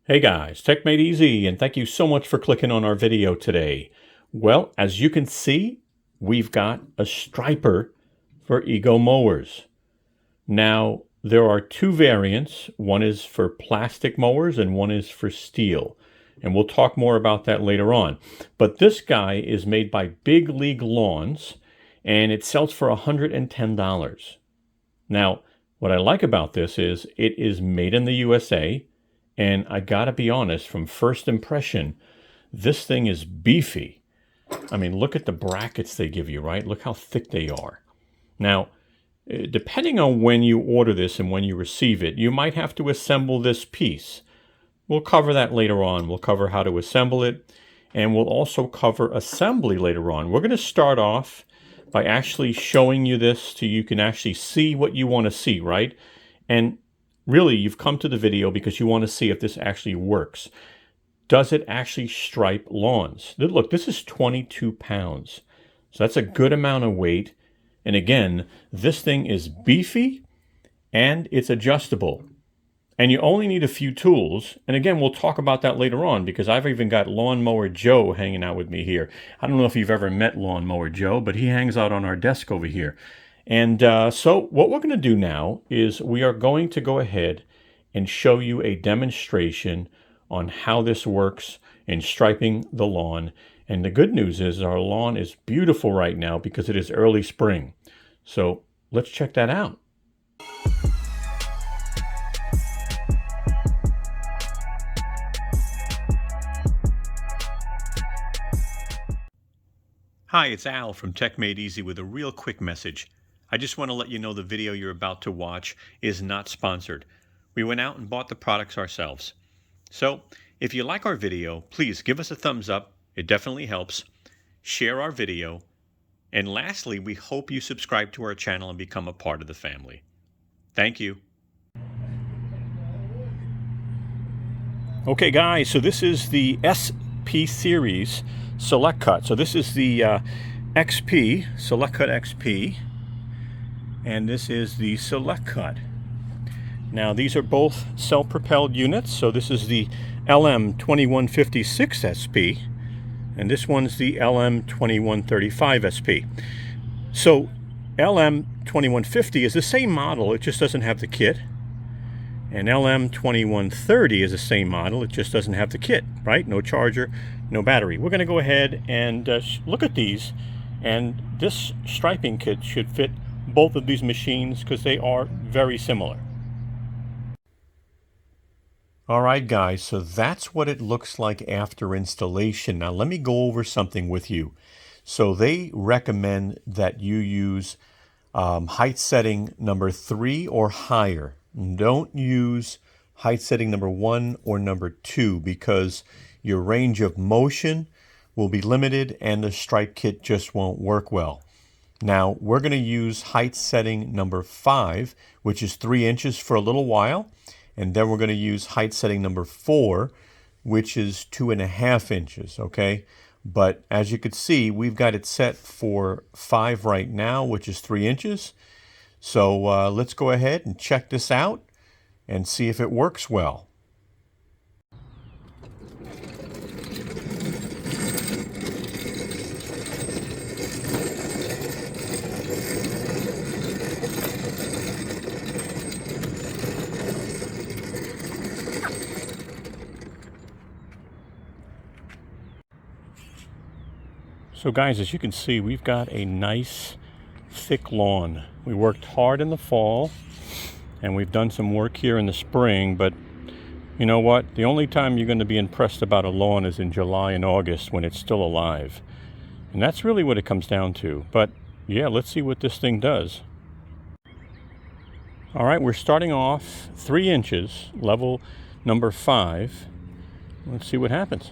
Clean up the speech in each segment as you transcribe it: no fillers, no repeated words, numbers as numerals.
Hey guys, techmadeezy, and thank you so much for clicking on our video today. Well, as you can see, we've got a striper for Ego mowers. Now, there are two variants. One is for plastic mowers and one is for steel. And we'll talk more about that later on. But this guy is made by Big League Lawns, and it sells for $110. Now, what I like about this is it is made in the USA. And I gotta be honest, from first impression, this thing is beefy. I mean, look at the brackets they give you, right? Look how thick they are. Now, depending on when you order this and when you receive it, you might have to assemble this piece. We'll cover that later on. We'll cover how to assemble it, and we'll also cover assembly later on. We're going to start off by actually showing you this so you can actually see what you want to see, right? And really, you've come to the video because you want to see if this actually works. Does it actually stripe lawns? Look, this is 22 pounds. So that's a good amount of weight. And again, this thing is beefy and it's adjustable. And you only need a few tools. And again, we'll talk about that later on because I've even got Lawnmower Joe hanging out with me here. I don't know if you've ever met Lawnmower Joe, but he hangs out on our desk over here. And so what we're going to do now is we are going to go ahead and show you a demonstration on how this works in striping the lawn. And the good news is our lawn is beautiful right now because it is early spring. So let's check that out. Hi, it's Al from techmadeezy with a real quick message. I just want to let you know the video you're about to watch is not sponsored. We went out and bought the products ourselves. So, if you like our video, please give us a thumbs up. It definitely helps. Share our video. And lastly, we hope you subscribe to our channel and become a part of the family. Thank you. Okay guys, so this is the SP Series Select Cut. So this is the XP, Select Cut XP. And this is the Select Cut. Now these are both self-propelled units. So this is the LM2156 SP and this one's the LM2135 SP. So LM2150 is the same model, it just doesn't have the kit. And LM2130 is the same model, it just doesn't have the kit, right? No charger, no battery. We're going to go ahead and look at these, and this striping kit should fit both of these machines because they are very similar. Alright guys, so that's what it looks like after installation. Now let me go over something with you. So they recommend that you use height setting number 3 or higher. Don't use height setting number 1 or number 2 because your range of motion will be limited and the stripe kit just won't work well. Now we're going to use height setting number 5, which is 3 inches for a little while, and then we're going to use height setting number 4, which is 2.5 inches, okay? But as you can see, we've got it set for 5 right now, which is 3 inches. So let's go ahead and check this out and see if it works well. So guys, as you can see, we've got a nice thick lawn. We worked hard in the fall and we've done some work here in the spring, but you know what? The only time you're going to be impressed about a lawn is in July and August when it's still alive. And that's really what it comes down to. But yeah, let's see what this thing does. All right, we're starting off 3 inches, level number 5. Let's see what happens.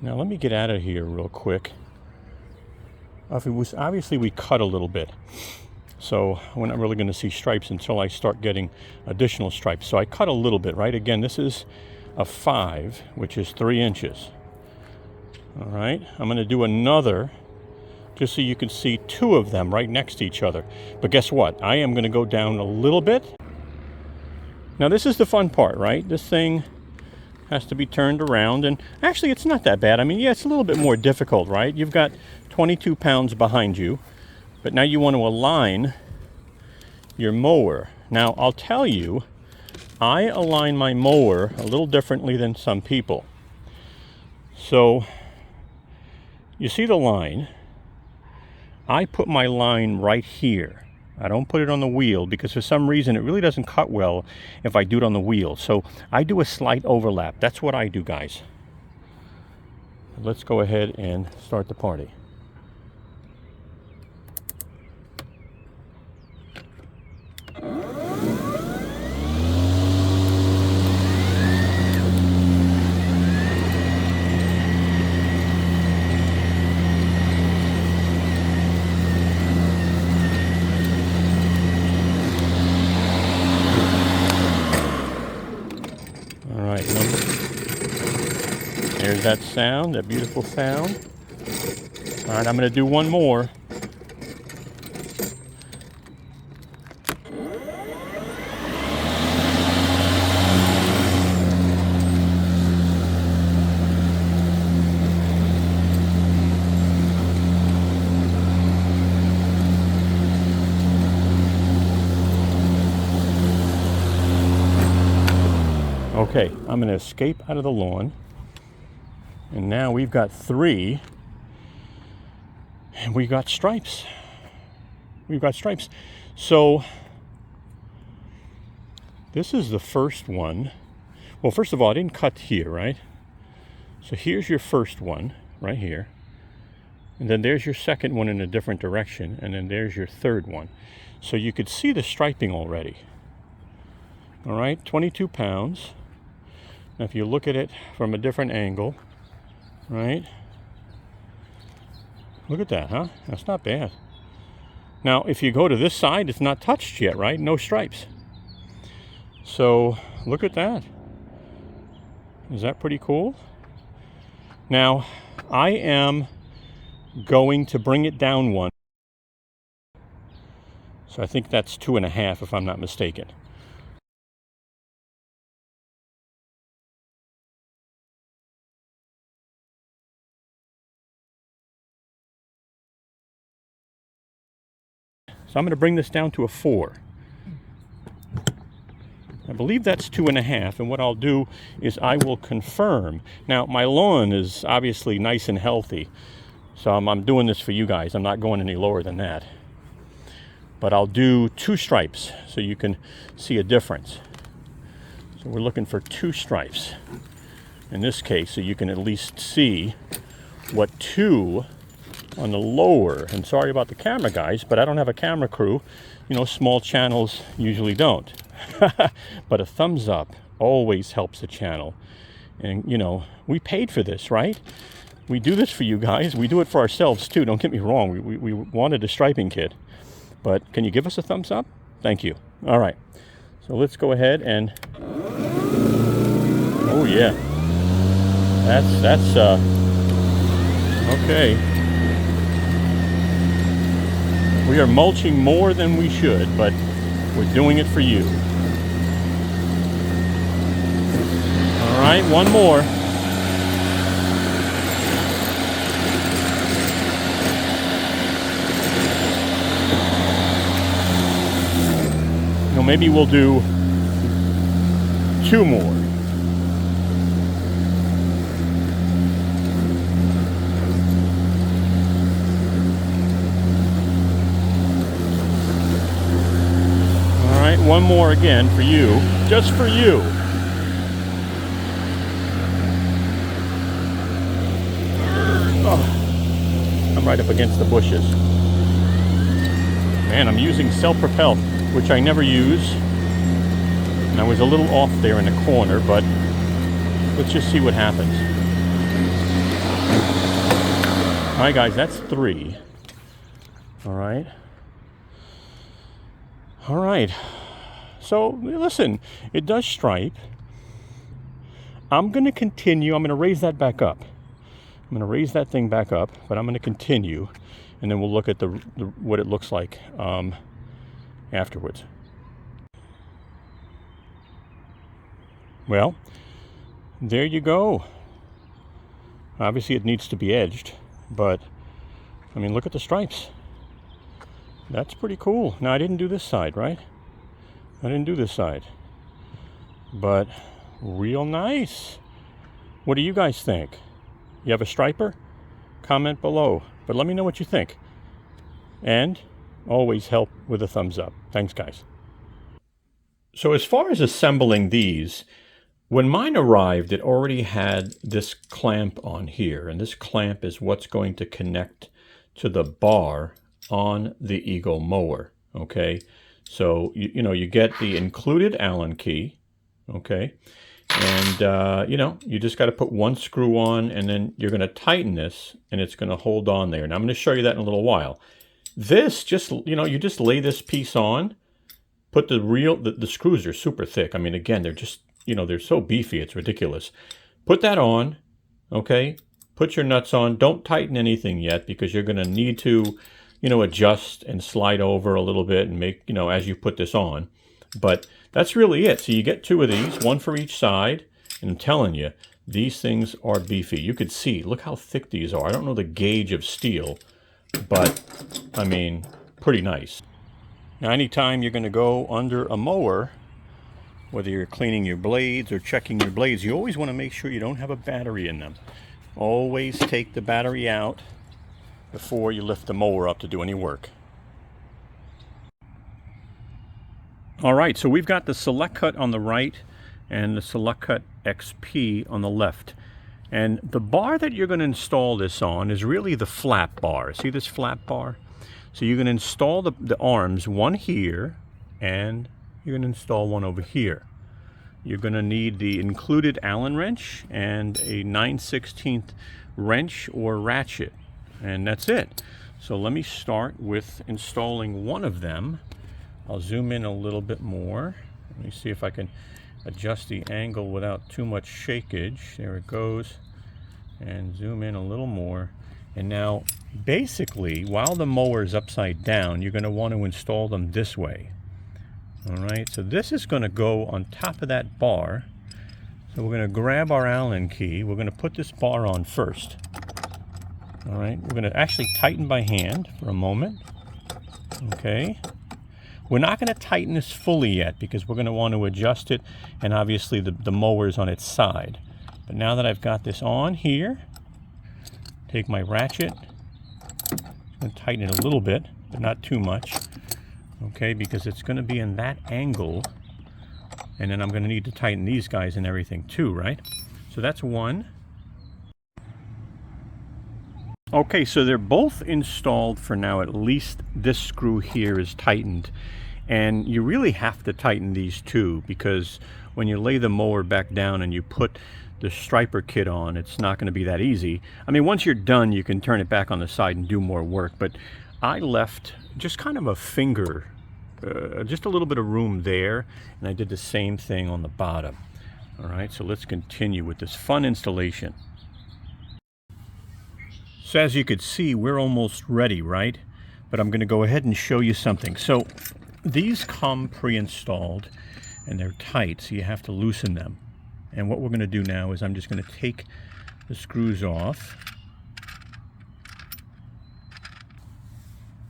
Now let me get out of here real quick. Obviously we cut a little bit. So we're not really going to see stripes until I start getting additional stripes. So I cut a little bit, right? Again, this is a 5, which is 3 inches. All right, I'm going to do another just so you can see 2 of them right next to each other. But guess what? I am going to go down a little bit. Now this is the fun part, right? This thing has to be turned around, and actually it's not that bad. I mean, yeah, it's a little bit more difficult, right? You've got 22 pounds behind you, but now you want to align your mower. Now I'll tell you, I align my mower a little differently than some people. So you see the line? I put my line right here. I don't put it on the wheel because for some reason it really doesn't cut well if I do it on the wheel. So I do a slight overlap. That's what I do, guys. Let's go ahead and start the party. There's that sound, that beautiful sound. All right, I'm going to do one more. Okay, I'm going to escape out of the lawn. And now we've got 3, and we got stripes. We've got stripes. So this is the first one. Well, first of all, I didn't cut here, right? So here's your first one, right here. And then there's your second one in a different direction. And then there's your third one. So you could see the striping already. All right, 22 pounds. Now, if you look at it from a different angle, right? Look at that, huh? That's not bad. Now, if you go to this side, it's not touched yet, right? No stripes. So, look at that. Is that pretty cool? Now, I am going to bring it down one. So I think that's 2.5 if I'm not mistaken. So I'm going to bring this down to a 4. I believe that's 2.5, and what I'll do is I will confirm. Now, my lawn is obviously nice and healthy, so I'm doing this for you guys. I'm not going any lower than that. But I'll do 2 stripes so you can see a difference. So we're looking for 2 stripes in this case, so you can at least see what 2 on the lower. And sorry about the camera, guys, but I don't have a camera crew. You know, small channels usually don't. But a thumbs up always helps the channel. And, you know, we paid for this, right? We do this for you guys. We do it for ourselves, too. Don't get me wrong. We wanted a striping kit. But can you give us a thumbs up? Thank you. All right. So let's go ahead and... Oh, yeah. That's okay. We are mulching more than we should, but we're doing it for you. All right, one more. You know, maybe we'll do 2 more. One more again for you, just for you. Oh, I'm right up against the bushes. Man, I'm using self-propel, which I never use. And I was a little off there in the corner, but let's just see what happens. All right, guys, that's 3. All right. All right. So listen, it does stripe. I'm going to continue. I'm going to raise that back up. I'm going to raise that thing back up, but I'm going to continue, and then we'll look at the what it looks like afterwards. Well, there you go. Obviously, it needs to be edged, but I mean, look at the stripes. That's pretty cool. Now, I didn't do this side, right? I didn't do this side, but real nice. What do you guys think? You have a striper? Comment below, but let me know what you think. And always help with a thumbs up. Thanks, guys. So as far as assembling these, when mine arrived, it already had this clamp on here, and this clamp is what's going to connect to the bar on the Ego mower, okay? So, you get the included Allen key, okay? And, you just got to put one screw on, and then you're going to tighten this, and it's going to hold on there. Now, I'm going to show you that in a little while. This, you just lay this piece on, put the screws are super thick. I mean, again, they're just, they're so beefy, it's ridiculous. Put that on, okay? Put your nuts on. Don't tighten anything yet because you're going to need to, adjust and slide over a little bit and make, as you put this on. But that's really it. So you get two of these, one for each side. And I'm telling you, these things are beefy. You could see, look how thick these are. I don't know the gauge of steel, but I mean, pretty nice. Now, anytime you're going to go under a mower, whether you're cleaning your blades or checking your blades, you always want to make sure you don't have a battery in them. Always take the battery out before you lift the mower up to do any work. All right, so we've got the Select Cut on the right and the Select Cut XP on the left. And the bar that you're going to install this on is really the flap bar. See this flap bar? So you're going to install the arms, one here, and you're going to install one over here. You're going to need the included Allen wrench and a 9/16 wrench or ratchet. And that's it. So let me start with installing one of them. I'll zoom in a little bit more. Let me see if I can adjust the angle without too much shakeage. There it goes. And zoom in a little more. And now, basically, while the mower is upside down, you're going to want to install them this way. All right, so this is going to go on top of that bar. So we're going to grab our Allen key. We're going to put this bar on first. All right, we're going to actually tighten by hand for a moment. Okay. We're not going to tighten this fully yet because we're going to want to adjust it, and obviously the mower is on its side. But now that I've got this on here, take my ratchet, I'm going to tighten it a little bit, but not too much, okay, because it's going to be in that angle, and then I'm going to need to tighten these guys and everything too, right? So that's one. Okay, so they're both installed for now. At least this screw here is tightened. And you really have to tighten these two because when you lay the mower back down and you put the striper kit on, it's not going to be that easy. I mean, once you're done, you can turn it back on the side and do more work. But I left just kind of a finger, just a little bit of room there. And I did the same thing on the bottom. All right, so let's continue with this fun installation. So as you could see, we're almost ready, right? But I'm going to go ahead and show you something. So these come pre-installed and they're tight, so you have to loosen them. And what we're going to do now is I'm just going to take the screws off.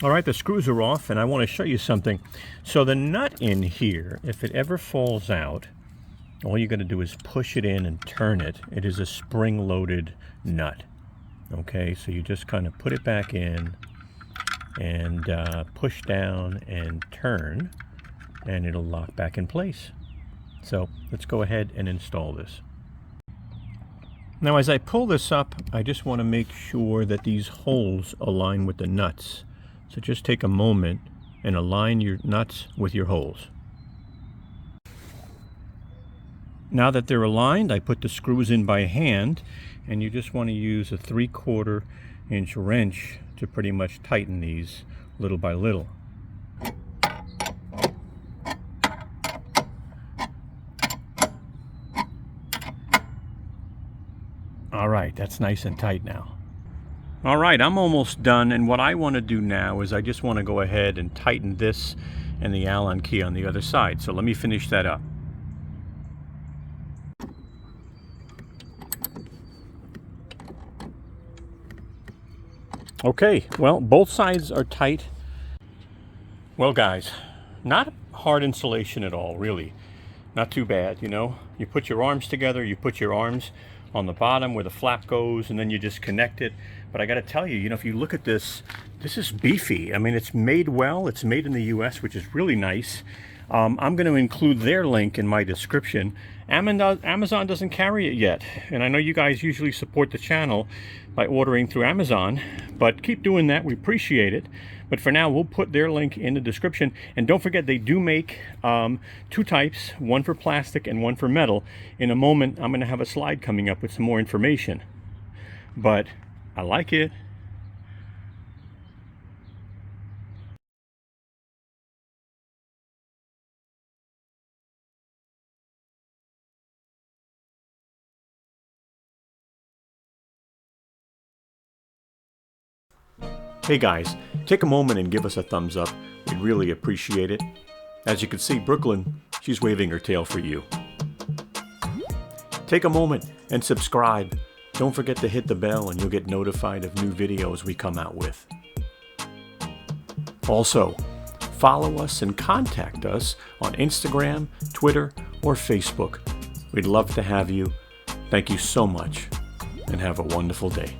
All right, the screws are off, and I want to show you something. So the nut in here, if it ever falls out, all you're going to do is push it in and turn it. It is a spring-loaded nut. Okay, so you just kind of put it back in and push down and turn, and it'll lock back in place. So let's go ahead and install this. Now as I pull this up, I just want to make sure that these holes align with the nuts. So just take a moment and align your nuts with your holes. Now that they're aligned, I put the screws in by hand, and you just want to use a 3/4 inch wrench to pretty much tighten these little by little. All right, that's nice and tight now. All right, I'm almost done, and what I want to do now is I just want to go ahead and tighten this and the Allen key on the other side. So let me finish that up. Okay, well, both sides are tight. Well, guys, not hard installation at all, really. Not too bad, you know. You put your arms together, you put your arms on the bottom where the flap goes, and then you just connect it. But I got to tell you, you know, if you look at this, this is beefy. I mean, it's made well. It's made in the US, which is really nice. I'm going to include their link in my description. Amazon doesn't carry it yet, and I know you guys usually support the channel by ordering through Amazon, but keep doing that. We appreciate it. But for now, we'll put their link in the description. And don't forget, they do make two types, one for plastic and one for metal. In a moment, I'm going to have a slide coming up with some more information. But I like it. Hey guys, take a moment and give us a thumbs up. We'd really appreciate it. As you can see, Brooklyn, she's waving her tail for you. Take a moment and subscribe. Don't forget to hit the bell and you'll get notified of new videos we come out with. Also, follow us and contact us on Instagram, Twitter, or Facebook. We'd love to have you. Thank you so much and have a wonderful day.